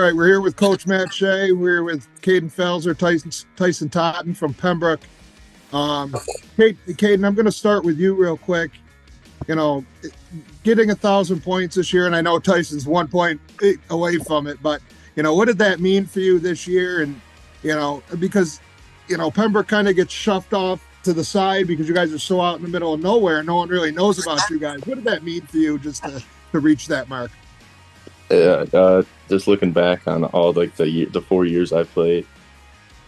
right, we're here with Coach Matt Shay. We're with Cayden Pfalzer, Tyson Totten from Pembroke. Cayden, I'm going to start with you real quick. You know, getting 1,000 points this year, and I know Tyson's 1 point away from it, but, you know, what did that mean for you this year? And, you know, because, you know, Pembroke kind of gets shoved off to the side because you guys are so out in the middle of nowhere. No one really knows about you guys. What did that mean for you just to reach that mark? Yeah, just looking back on all like the 4 years I played,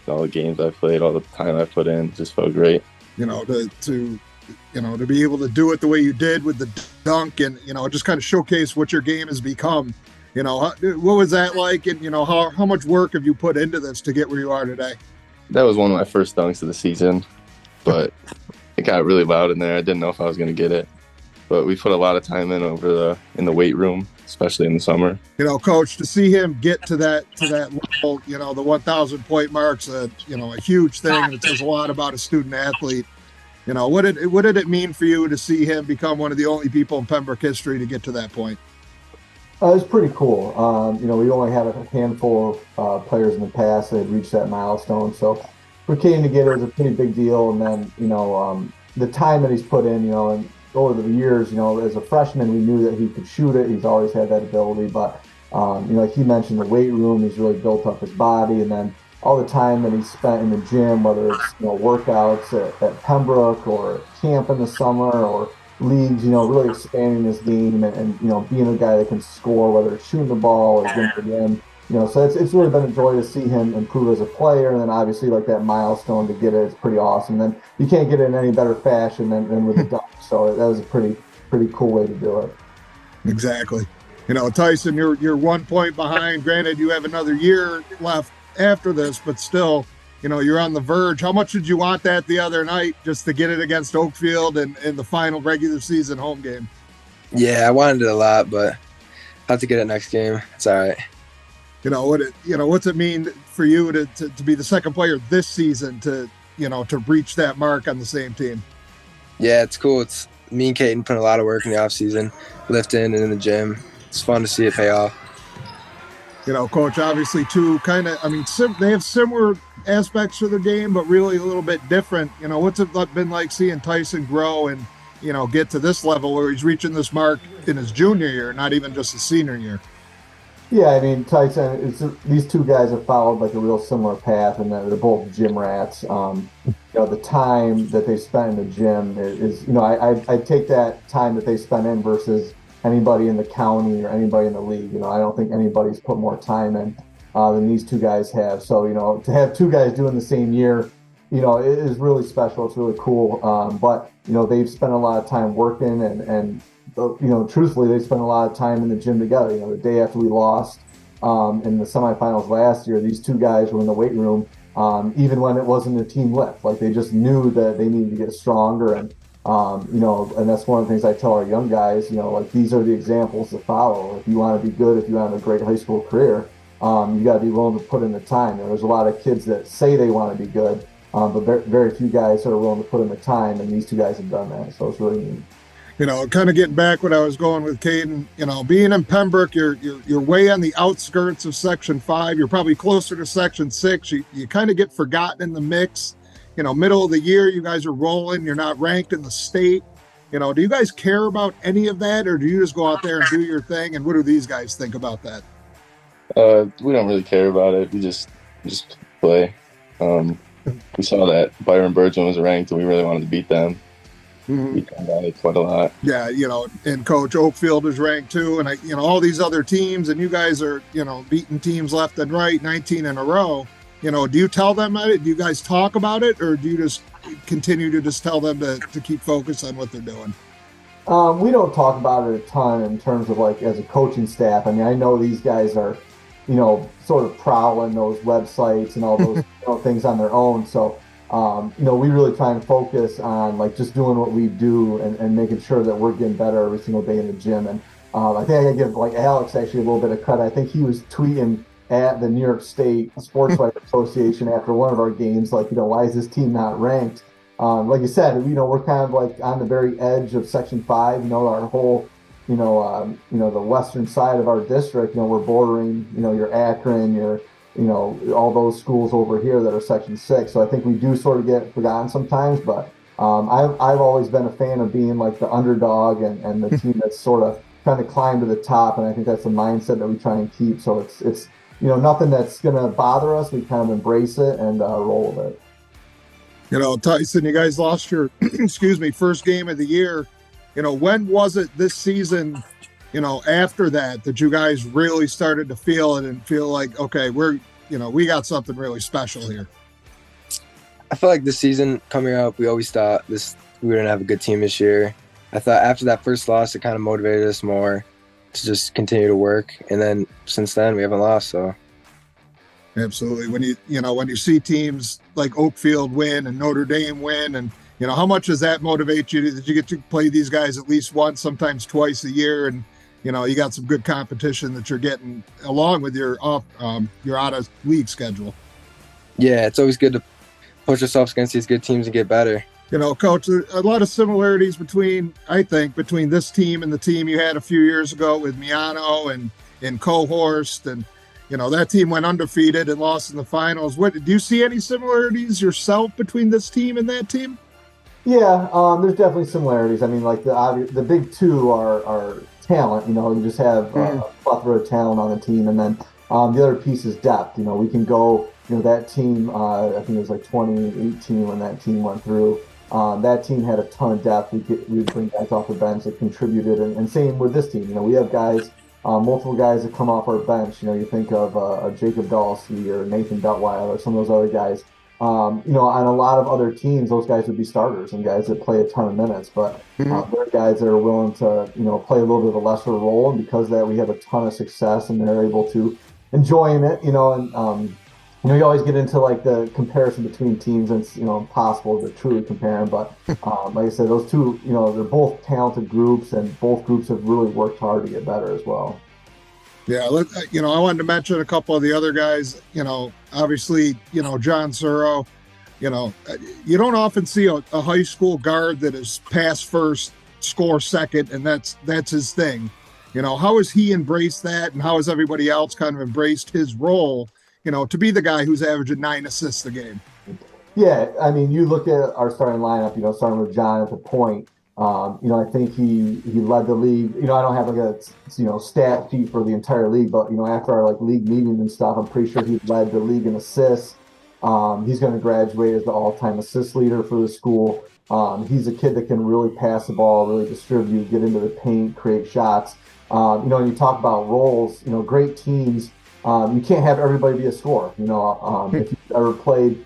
all the games I played, all the time I put in, just felt great. You know, to be able to do it the way you did with the dunk, and you know, just kind of showcase what your game has become. You know, what was that like, and you know, how much work have you put into this to get where you are today? That was one of my first dunks of the season, but it got really loud in there. I didn't know if I was going to get it, but we put a lot of time in in the weight room, especially in the summer. You know, Coach, to see him get to that level, you know, the 1,000 point mark's a huge thing, and it says a lot about a student athlete. You know, what did it mean for you to see him become one of the only people in Pembroke history to get to that point? It was pretty cool. You know, we only had a handful of players in the past that had reached that milestone. So for Cayden to get it was a pretty big deal. And then, you know, the time that he's put in, you know, and over the years, you know, as a freshman, we knew that he could shoot it. He's always had that ability. But, you know, like he mentioned, the weight room, he's really built up his body. And then all the time that he spent in the gym, whether it's, you know, workouts at Pembroke or camp in the summer or leagues, you know, really expanding his game and you know, being a guy that can score, whether it's shooting the ball or getting it in, you know, so it's really been a joy to see him improve as a player. And then obviously like that milestone to get it's pretty awesome. Then you can't get it in any better fashion than with the dunk. So that was a pretty cool way to do it. Exactly. You know, Tyson, you're 1 point behind. Granted, you have another year left after this, but still, you know, you're on the verge. How much did you want that the other night just to get it against Oakfield and in the final regular season home game? Yeah, I wanted it a lot, but I'll have to get it next game. It's all right. You know, what's it mean for you to be the second player this season to reach that mark on the same team? Yeah, it's cool. It's me and Cayden put a lot of work in the off season, lifting and in the gym. It's fun to see it pay off. You know, Coach, obviously, too, they have similar aspects to the game, but really a little bit different. You know, what's it been like seeing Tyson grow and, you know, get to this level where he's reaching this mark in his junior year, not even just his senior year? Yeah, I mean, Tyson, these two guys have followed like a real similar path, and they're both gym rats. You know, the time that they spend in the gym is you know, I take that time that they spend in versus anybody in the county or anybody in the league. You know, I don't think anybody's put more time in than these two guys have. So, you know, to have two guys doing the same year, you know, it is really special. It's really cool. But, you know, they've spent a lot of time working and you know, truthfully, they spent a lot of time in the gym together. You know, the day after we lost in the semifinals last year, these two guys were in the weight room, even when it wasn't a team lift. Like, they just knew that they needed to get stronger. And, you know, and that's one of the things I tell our young guys, you know, like, these are the examples to follow. If you want to be good, if you want a great high school career, you got to be willing to put in the time. You know, there's a lot of kids that say they want to be good, but very few guys are willing to put in the time, and these two guys have done that. So it's really neat. You know, kind of getting back what I was going with Cayden, you know, being in Pembroke, you're way on the outskirts of Section 5. You're probably closer to Section 6. You kind of get forgotten in the mix. You know, middle of the year, you guys are rolling. You're not ranked in the state. You know, do you guys care about any of that, or do you just go out there and do your thing? And what do these guys think about that? We don't really care about it. We just play. We saw that Byron Burgeon was ranked, and we really wanted to beat them. Mm-hmm. We come down quite a lot. Yeah, you know, and Coach, Oakfield is ranked too, and you know, all these other teams, and you guys are, you know, beating teams left and right, 19 in a row. You know, do you tell them about it? Do you guys talk about it, or do you just continue to just tell them to keep focused on what they're doing? We don't talk about it a ton in terms of like as a coaching staff. I mean, I know these guys are, you know, sort of prowling those websites and all those you know, things on their own. So, you know, we really try and focus on like just doing what we do and making sure that we're getting better every single day in the gym. And I think I can give like Alex actually a little bit of credit. I think he was tweeting at the New York State Sports Writers Association after one of our games, like, you know, why is this team not ranked? Like you said, you know, we're kind of like on the very edge of Section 5. You know, our whole the western side of our district, we're bordering, your Akron, all those schools over here that are Section 6. So I think we do sort of get forgotten sometimes, but I've always been a fan of being like the underdog and the team that's sort of trying to climb to the top. And I think that's the mindset that we try and keep. So it's nothing that's going to bother us. We kind of embrace it and roll with it. Tyson, you guys lost your, first game of the year. When was it this season, after that you guys really started to feel it and feel like, okay, we got something really special here? I feel like this season coming up, we always thought we were going to have a good team this year. I thought after that first loss, it kind of motivated us more to just continue to work. And then since then, we haven't lost. So absolutely. When you see teams like Oakfield win and Notre Dame win, and how much does that motivate you? That you get to play these guys at least once, sometimes twice a year, and you got some good competition that you're getting along with your out of league schedule. Yeah, it's always good to push ourselves against these good teams and get better. Coach, a lot of similarities between this team and the team you had a few years ago with Miano and Cohorst, and that team went undefeated and lost in the finals. Do you see any similarities yourself between this team and that team? Yeah, there's definitely similarities. I mean, like the big two are talent. You just have a plethora of talent on the team, and then the other piece is depth. We can go. That team. I think it was like 2018 when that team went through. That team had a ton of depth. We'd bring guys off the bench that contributed, and same with this team. We have guys, multiple guys that come off our bench. You think of Jacob Dalsey or Nathan Duttweiler or some of those other guys. On a lot of other teams, those guys would be starters and guys that play a ton of minutes. But they're guys that are willing to, play a little bit of a lesser role. And because of that, we have a ton of success and they're able to enjoy it, and you always get into like the comparison between teams, and it's, impossible to truly compare them. But like I said, those two, they're both talented groups, and both groups have really worked hard to get better as well. Yeah, I wanted to mention a couple of the other guys. Obviously, John Suro. You don't often see a high school guard that is pass first, score second, and that's his thing. How has he embraced that, and how has everybody else kind of embraced his role? To be the guy who's averaging 9 assists a game. Yeah, I mean, you look at our starting lineup. Starting with John at the point. I think he led the league. I don't have like a stat sheet for the entire league, but after our league meetings and stuff, I'm pretty sure he led the league in assists. He's going to graduate as the all-time assist leader for the school. He's a kid that can really pass the ball, really distribute, get into the paint, create shots. When you talk about roles, great teams. You can't have everybody be a scorer. If you've ever played,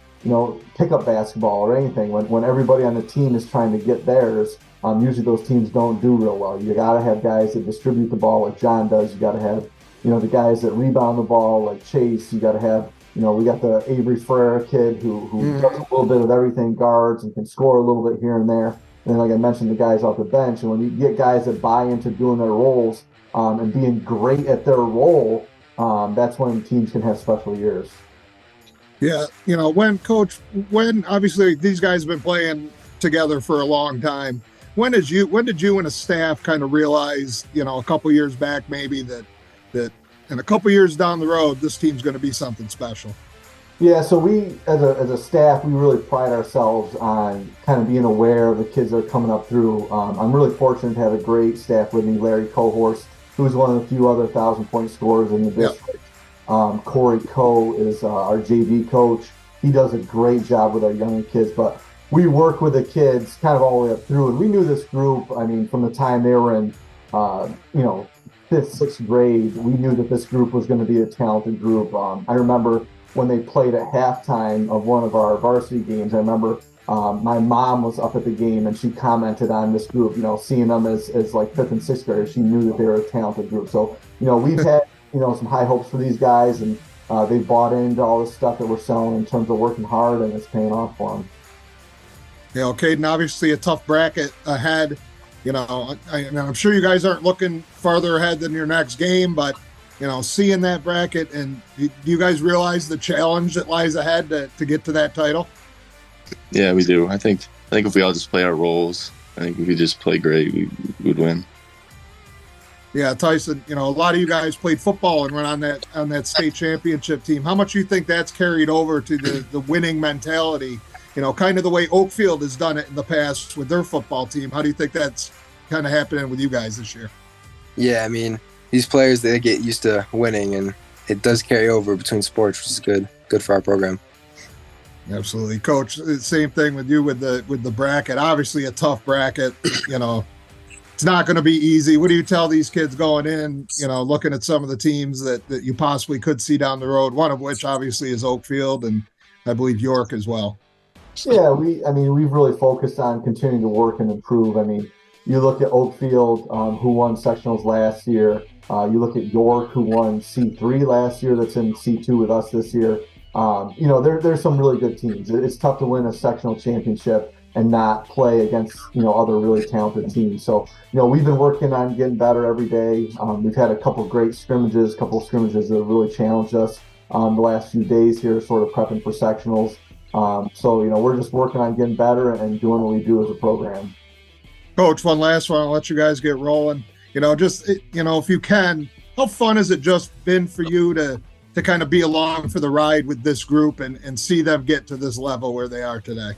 pickup basketball or anything, when everybody on the team is trying to get theirs, usually those teams don't do real well. You got to have guys that distribute the ball like John does. You got to have, the guys that rebound the ball like Chase. You got to have, we got the Avery Ferreira kid who does a little bit of everything, guards, and can score a little bit here and there. And then, like I mentioned, the guys off the bench. And when you get guys that buy into doing their roles and being great at their role, that's when teams can have special years. Yeah, when obviously these guys have been playing together for a long time. When did you and a staff kind of realize, a couple years back maybe that in a couple years down the road, this team's going to be something special? Yeah, so we as a staff, we really pride ourselves on kind of being aware of the kids that are coming up through. I'm really fortunate to have a great staff with me, Larry Cohorst, who's one of the few other 1,000-point scorers in the district. Corey Coe is our JV coach. He does a great job with our younger kids, but we work with the kids kind of all the way up through. And we knew this group, from the time they were in, 5th, 6th grade, we knew that this group was going to be a talented group. I remember when they played at halftime of one of our varsity games, I remember my mom was up at the game and she commented on this group, seeing them as like 5th and 6th graders. She knew that they were a talented group. So, we've had, some high hopes for these guys, and they bought into all this stuff that we're selling in terms of working hard, and it's paying off for them. Cayden, obviously a tough bracket ahead. I'm sure you guys aren't looking farther ahead than your next game, but, seeing that bracket, and do you guys realize the challenge that lies ahead to get to that title? Yeah, we do. I think if we all just play our roles, I think if we just play great, we would win. Yeah, Tyson, a lot of you guys played football and were on that state championship team. How much do you think that's carried over to the winning mentality? Kind of the way Oakfield has done it in the past with their football team. How do you think that's kind of happening with you guys this year? Yeah, I mean, these players, they get used to winning, and it does carry over between sports, which is good for our program. Absolutely. Coach, same thing with you with the bracket. Obviously a tough bracket, It's not going to be easy. What do you tell these kids going in, looking at some of the teams that you possibly could see down the road, one of which obviously is Oakfield and I believe York as well? Yeah, we've really focused on continuing to work and improve. I mean, you look at Oakfield, who won sectionals last year. You look at York, who won C3 last year, that's in C2 with us this year. There's some really good teams. It's tough to win a sectional championship and not play against, other really talented teams. So, we've been working on getting better every day. We've had a couple of great scrimmages, that have really challenged us the last few days here, sort of prepping for sectionals. We're just working on getting better and doing what we do as a program. Coach, one last one. I'll let you guys get rolling. If you can, how fun has it just been for you to kind of be along for the ride with this group and see them get to this level where they are today?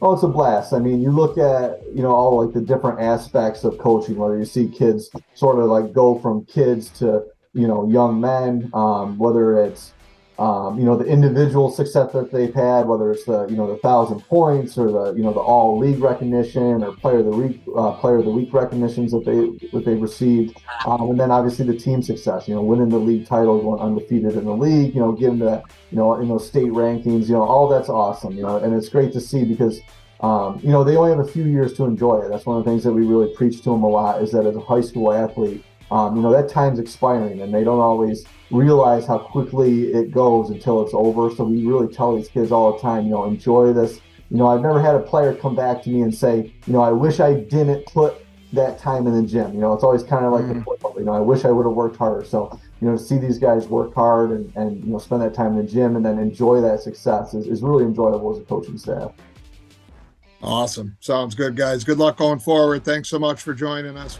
Oh, it's a blast. I mean, you look at, all like the different aspects of coaching, whether you see kids sort of like go from kids to, young men, whether it's, the individual success that they've had, whether it's the 1,000 points or the all league recognition or player of the week recognitions that they've received. And then obviously the team success, winning the league titles, going undefeated in the league, getting the, in those state rankings, all that's awesome, and it's great to see because, they only have a few years to enjoy it. That's one of the things that we really preach to them a lot is that as a high school athlete, that time's expiring and they don't always realize how quickly it goes until it's over. So we really tell these kids all the time, enjoy this. I've never had a player come back to me and say, I wish I didn't put that time in the gym. It's always kind of like the football, I wish I would have worked harder. So, to see these guys work hard and spend that time in the gym and then enjoy that success is really enjoyable as a coaching staff. Awesome. Sounds good, guys. Good luck going forward. Thanks so much for joining us.